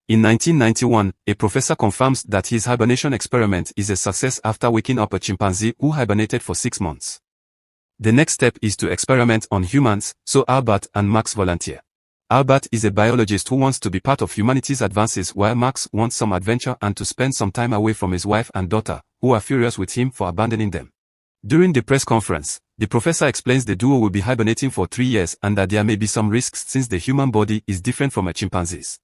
In 1991, a professor confirms that his hibernation experiment is a success after waking up a chimpanzee who hibernated for 6 months. The next step is to experiment on humans, so Albert and Max volunteer. Albert is a biologist who wants to be part of humanity's advances, while Max wants some adventure and to spend some time away from his wife and daughter, who are furious with him for abandoning them. During the press conference, the professor explains the duo will be hibernating for 3 years and that there may be some risks since the human body is different from a chimpanzee's.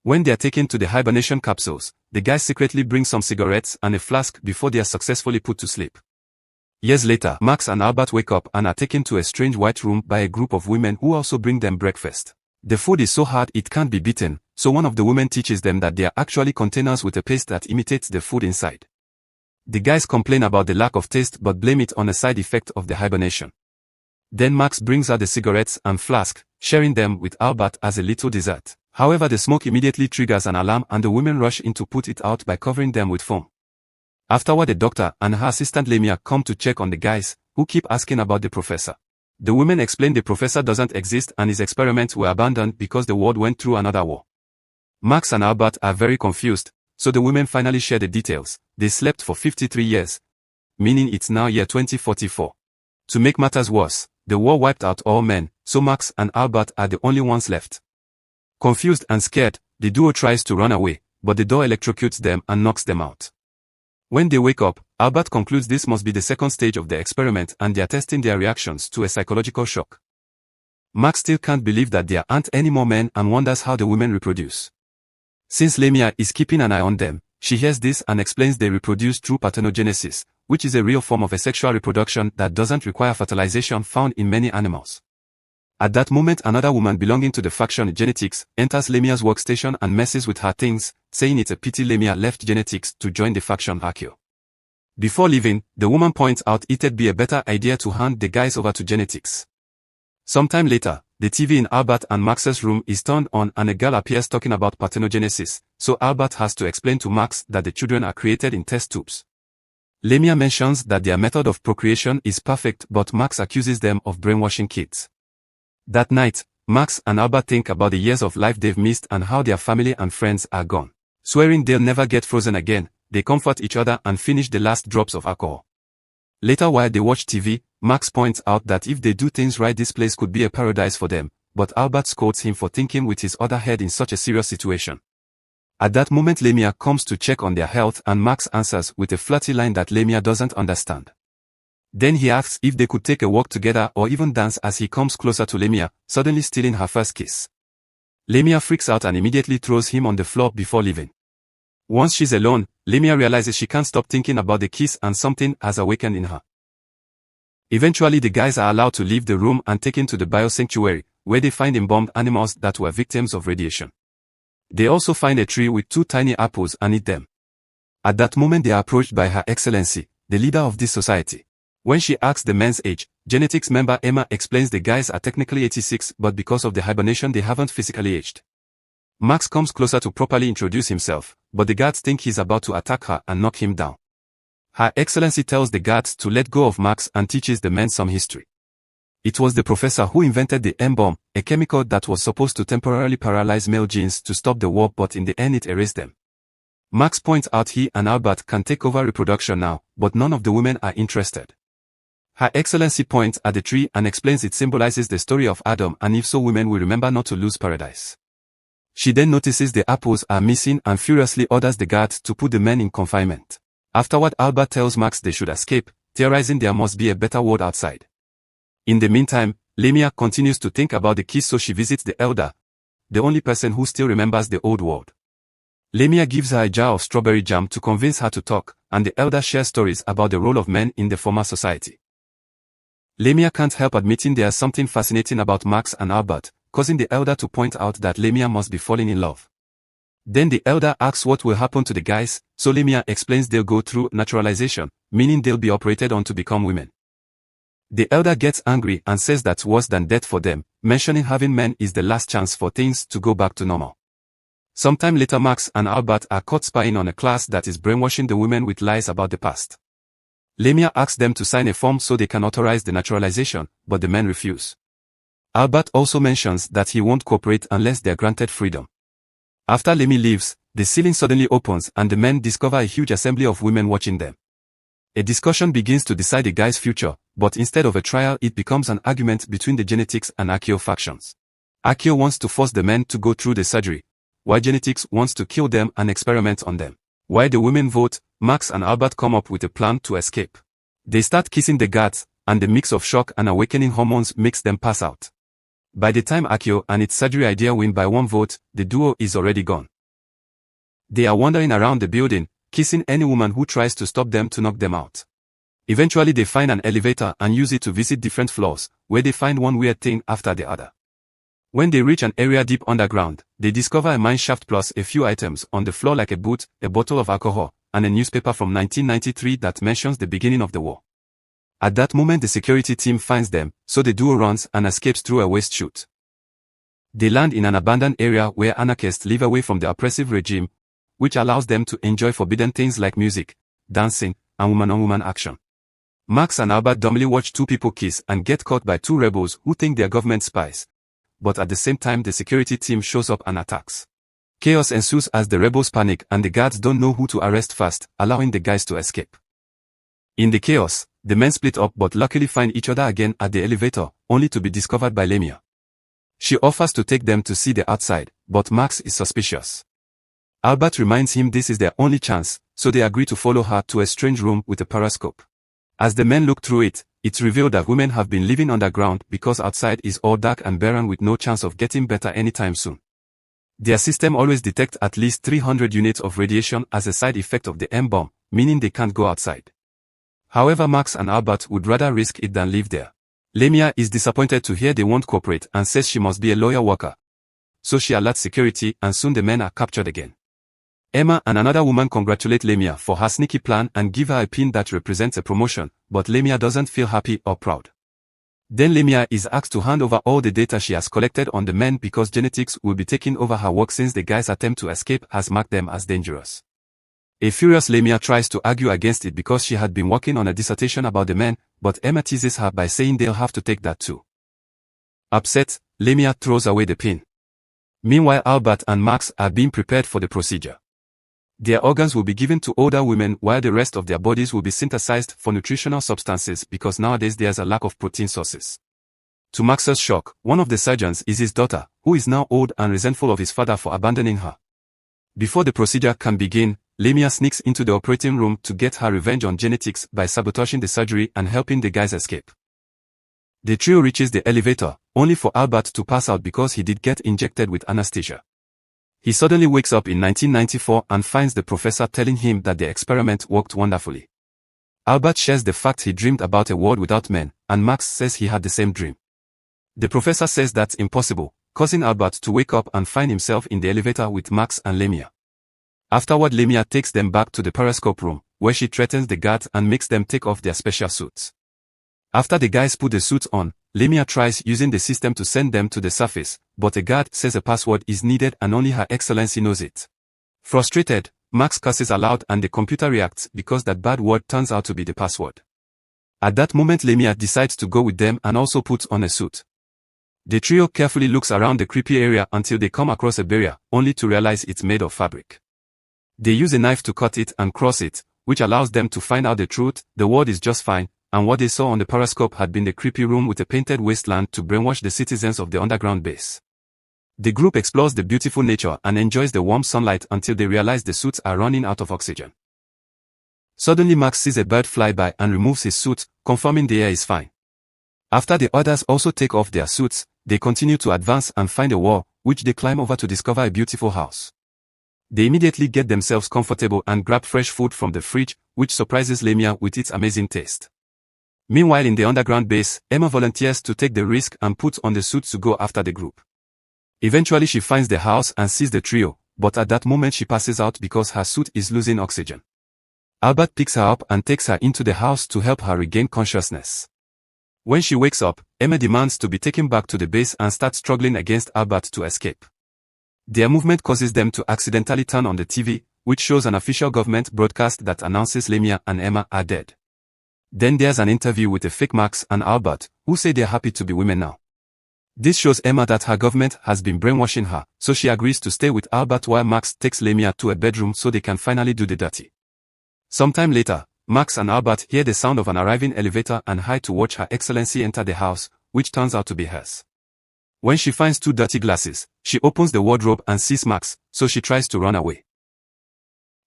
When they are taken to the hibernation capsules, the guys secretly bring some cigarettes and a flask before they are successfully put to sleep. Years later, Max and Albert wake up and are taken to a strange white room by a group of women who also bring them breakfast. The food is so hard it can't be beaten, so one of the women teaches them that they are actually containers with a paste that imitates the food inside. The guys complain about the lack of taste but blame it on a side effect of the hibernation. Then Max brings out the cigarettes and flask, sharing them with Albert as a little dessert. However, the smoke immediately triggers an alarm and the women rush in to put it out by covering them with foam. Afterward, the doctor and her assistant Lemia come to check on the guys, who keep asking about the professor. The women explain the professor doesn't exist and his experiments were abandoned because the world went through another war. Max and Albert are very confused, so the women finally share the details. They slept for 53 years, meaning it's now year 2044. To make matters worse, the war wiped out all men, so Max and Albert are the only ones left. Confused and scared, the duo tries to run away, but the door electrocutes them and knocks them out. When they wake up, Albert concludes this must be the second stage of the experiment and they are testing their reactions to a psychological shock. Max still can't believe that there aren't any more men and wonders how the women reproduce. Since Lemia is keeping an eye on them, she hears this and explains they reproduce through parthenogenesis, which is a real form of asexual reproduction that doesn't require fertilization found in many animals. At that moment, another woman belonging to the faction Genetics enters Lemia's workstation and messes with her things, saying it's a pity Lemia left Genetics to join the faction Archeo. Before leaving, the woman points out it'd be a better idea to hand the guys over to Genetics. Sometime later, the TV in Albert and Max's room is turned on and a girl appears talking about parthenogenesis, so Albert has to explain to Max that the children are created in test tubes. Lemia mentions that their method of procreation is perfect, but Max accuses them of brainwashing kids. That night, Max and Albert think about the years of life they've missed and how their family and friends are gone. Swearing they'll never get frozen again, they comfort each other and finish the last drops of alcohol. Later, while they watch TV, Max points out that if they do things right, this place could be a paradise for them, but Albert scolds him for thinking with his other head in such a serious situation. At that moment, Lemia comes to check on their health and Max answers with a flirty line that Lemia doesn't understand. Then he asks if they could take a walk together or even dance as he comes closer to Lemia, suddenly stealing her first kiss. Lemia freaks out and immediately throws him on the floor before leaving. Once she's alone, Lemia realizes she can't stop thinking about the kiss and something has awakened in her. Eventually, the guys are allowed to leave the room and taken to the biosanctuary, where they find embalmed animals that were victims of radiation. They also find a tree with 2 tiny apples and eat them. At that moment, they are approached by Her Excellency, the leader of this society. When she asks the men's age, Genetics member Emma explains the guys are technically 86, but because of the hibernation they haven't physically aged. Max comes closer to properly introduce himself, but the guards think he's about to attack her and knock him down. Her Excellency tells the guards to let go of Max and teaches the men some history. It was the professor who invented the M-bomb, a chemical that was supposed to temporarily paralyze male genes to stop the war, but in the end it erased them. Max points out he and Albert can take over reproduction now, but none of the women are interested. Her Excellency points at the tree and explains it symbolizes the story of Adam, and if so, women will remember not to lose paradise. She then notices the apples are missing and furiously orders the guards to put the men in confinement. Afterward, Albert tells Max they should escape, theorizing there must be a better world outside. In the meantime, Lemia continues to think about the kiss, so she visits the elder, the only person who still remembers the old world. Lemia gives her a jar of strawberry jam to convince her to talk, and the elder shares stories about the role of men in the former society. Lemia can't help admitting there's something fascinating about Max and Albert, causing the elder to point out that Lemia must be falling in love. Then the elder asks what will happen to the guys, so Lemia explains they'll go through naturalization, meaning they'll be operated on to become women. The elder gets angry and says that's worse than death for them, mentioning having men is the last chance for things to go back to normal. Sometime later, Max and Albert are caught spying on a class that is brainwashing the women with lies about the past. Lemia asks them to sign a form so they can authorize the naturalization, but the men refuse. Albert also mentions that he won't cooperate unless they're granted freedom. After Lemmy leaves, the ceiling suddenly opens and the men discover a huge assembly of women watching them. A discussion begins to decide the guy's future, but instead of a trial it becomes an argument between the Genetics and Akio factions. Akio wants to force the men to go through the surgery, while Genetics wants to kill them and experiment on them. While the women vote, Max and Albert come up with a plan to escape. They start kissing the guards, and the mix of shock and awakening hormones makes them pass out. By the time Akio and its surgery idea win by 1 vote, the duo is already gone. They are wandering around the building, kissing any woman who tries to stop them to knock them out. Eventually they find an elevator and use it to visit different floors, where they find one weird thing after the other. When they reach an area deep underground, they discover a mine shaft plus a few items on the floor like a boot, a bottle of alcohol, and a newspaper from 1993 that mentions the beginning of the war. At that moment the security team finds them, so the duo runs and escapes through a waste chute. They land in an abandoned area where anarchists live away from the oppressive regime, which allows them to enjoy forbidden things like music, dancing, and woman-on-woman action. Max and Albert dumbly watch 2 people kiss and get caught by 2 rebels who think they are government spies. But at the same time the security team shows up and attacks. Chaos ensues as the rebels panic and the guards don't know who to arrest first, allowing the guys to escape. In the chaos, the men split up but luckily find each other again at the elevator, only to be discovered by Lemia. She offers to take them to see the outside, but Max is suspicious. Albert reminds him this is their only chance, so they agree to follow her to a strange room with a periscope. As the men look through it, it's revealed that women have been living underground because outside is all dark and barren with no chance of getting better anytime soon. Their system always detects at least 300 units of radiation as a side effect of the M-bomb, meaning they can't go outside. However, Max and Albert would rather risk it than live there. Lemia is disappointed to hear they won't cooperate and says she must be a loyal worker. So she alerts security and soon the men are captured again. Emma and another woman congratulate Lemia for her sneaky plan and give her a pin that represents a promotion, but Lemia doesn't feel happy or proud. Then Lemia is asked to hand over all the data she has collected on the men because Genetics will be taking over her work since the guy's attempt to escape has marked them as dangerous. A furious Lemia tries to argue against it because she had been working on a dissertation about the men, but Emma teases her by saying they'll have to take that too. Upset, Lemia throws away the pin. Meanwhile, Albert and Max are being prepared for the procedure. Their organs will be given to older women while the rest of their bodies will be synthesized for nutritional substances because nowadays there's a lack of protein sources. To Max's shock, one of the surgeons is his daughter, who is now old and resentful of his father for abandoning her. Before the procedure can begin, Lemia sneaks into the operating room to get her revenge on Genetics by sabotaging the surgery and helping the guys escape. The trio reaches the elevator, only for Albert to pass out because he did get injected with anesthesia. He suddenly wakes up in 1994 and finds the professor telling him that the experiment worked wonderfully. Albert shares the fact he dreamed about a world without men, and Max says he had the same dream. The professor says that's impossible, causing Albert to wake up and find himself in the elevator with Max and Lemia. Afterward, Lemia takes them back to the periscope room, where she threatens the guards and makes them take off their special suits. After the guys put the suits on, Lemia tries using the system to send them to the surface, but a guard says a password is needed and only Her Excellency knows it. Frustrated, Max curses aloud and the computer reacts because that bad word turns out to be the password. At that moment Lemia decides to go with them and also puts on a suit. The trio carefully looks around the creepy area until they come across a barrier, only to realize it's made of fabric. They use a knife to cut it and cross it, which allows them to find out the truth, the world is just fine, and what they saw on the periscope had been the creepy room with a painted wasteland to brainwash the citizens of the underground base. The group explores the beautiful nature and enjoys the warm sunlight until they realize the suits are running out of oxygen. Suddenly Max sees a bird fly by and removes his suit, confirming the air is fine. After the others also take off their suits, they continue to advance and find a wall, which they climb over to discover a beautiful house. They immediately get themselves comfortable and grab fresh food from the fridge, which surprises Lemia with its amazing taste. Meanwhile in the underground base, Emma volunteers to take the risk and puts on the suit to go after the group. Eventually she finds the house and sees the trio, but at that moment she passes out because her suit is losing oxygen. Albert picks her up and takes her into the house to help her regain consciousness. When she wakes up, Emma demands to be taken back to the base and starts struggling against Albert to escape. Their movement causes them to accidentally turn on the TV, which shows an official government broadcast that announces Lemia and Emma are dead. Then there's an interview with a fake Max and Albert, who say they're happy to be women now. This shows Emma that her government has been brainwashing her, so she agrees to stay with Albert while Max takes Lamia to a bedroom so they can finally do the dirty. Sometime later, Max and Albert hear the sound of an arriving elevator and hide to watch Her Excellency enter the house, which turns out to be hers. When she finds 2 dirty glasses, she opens the wardrobe and sees Max, so she tries to run away.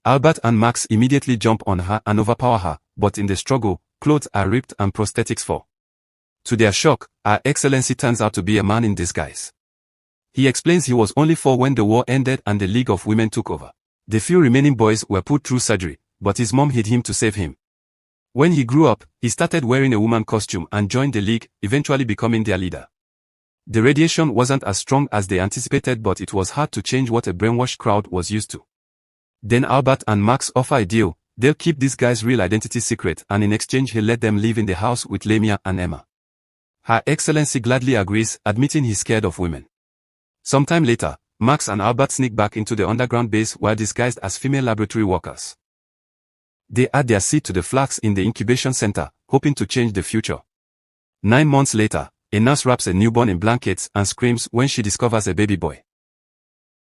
Albert and Max immediately jump on her and overpower her, but in the struggle, clothes are ripped and prosthetics fall. To their shock, Her Excellency turns out to be a man in disguise. He explains he was only 4 when the war ended and the League of Women took over. The few remaining boys were put through surgery, but his mom hid him to save him. When he grew up, he started wearing a woman costume and joined the League, eventually becoming their leader. The radiation wasn't as strong as they anticipated, but it was hard to change what a brainwashed crowd was used to. Then Albert and Max offer a deal. They'll keep this guy's real identity secret, and in exchange he'll let them live in the house with Lamia and Emma. Her Excellency gladly agrees, admitting he's scared of women. Sometime later, Max and Albert sneak back into the underground base while disguised as female laboratory workers. They add their seed to the flax in the incubation center, hoping to change the future. 9 months later, a nurse wraps a newborn in blankets and screams when she discovers a baby boy.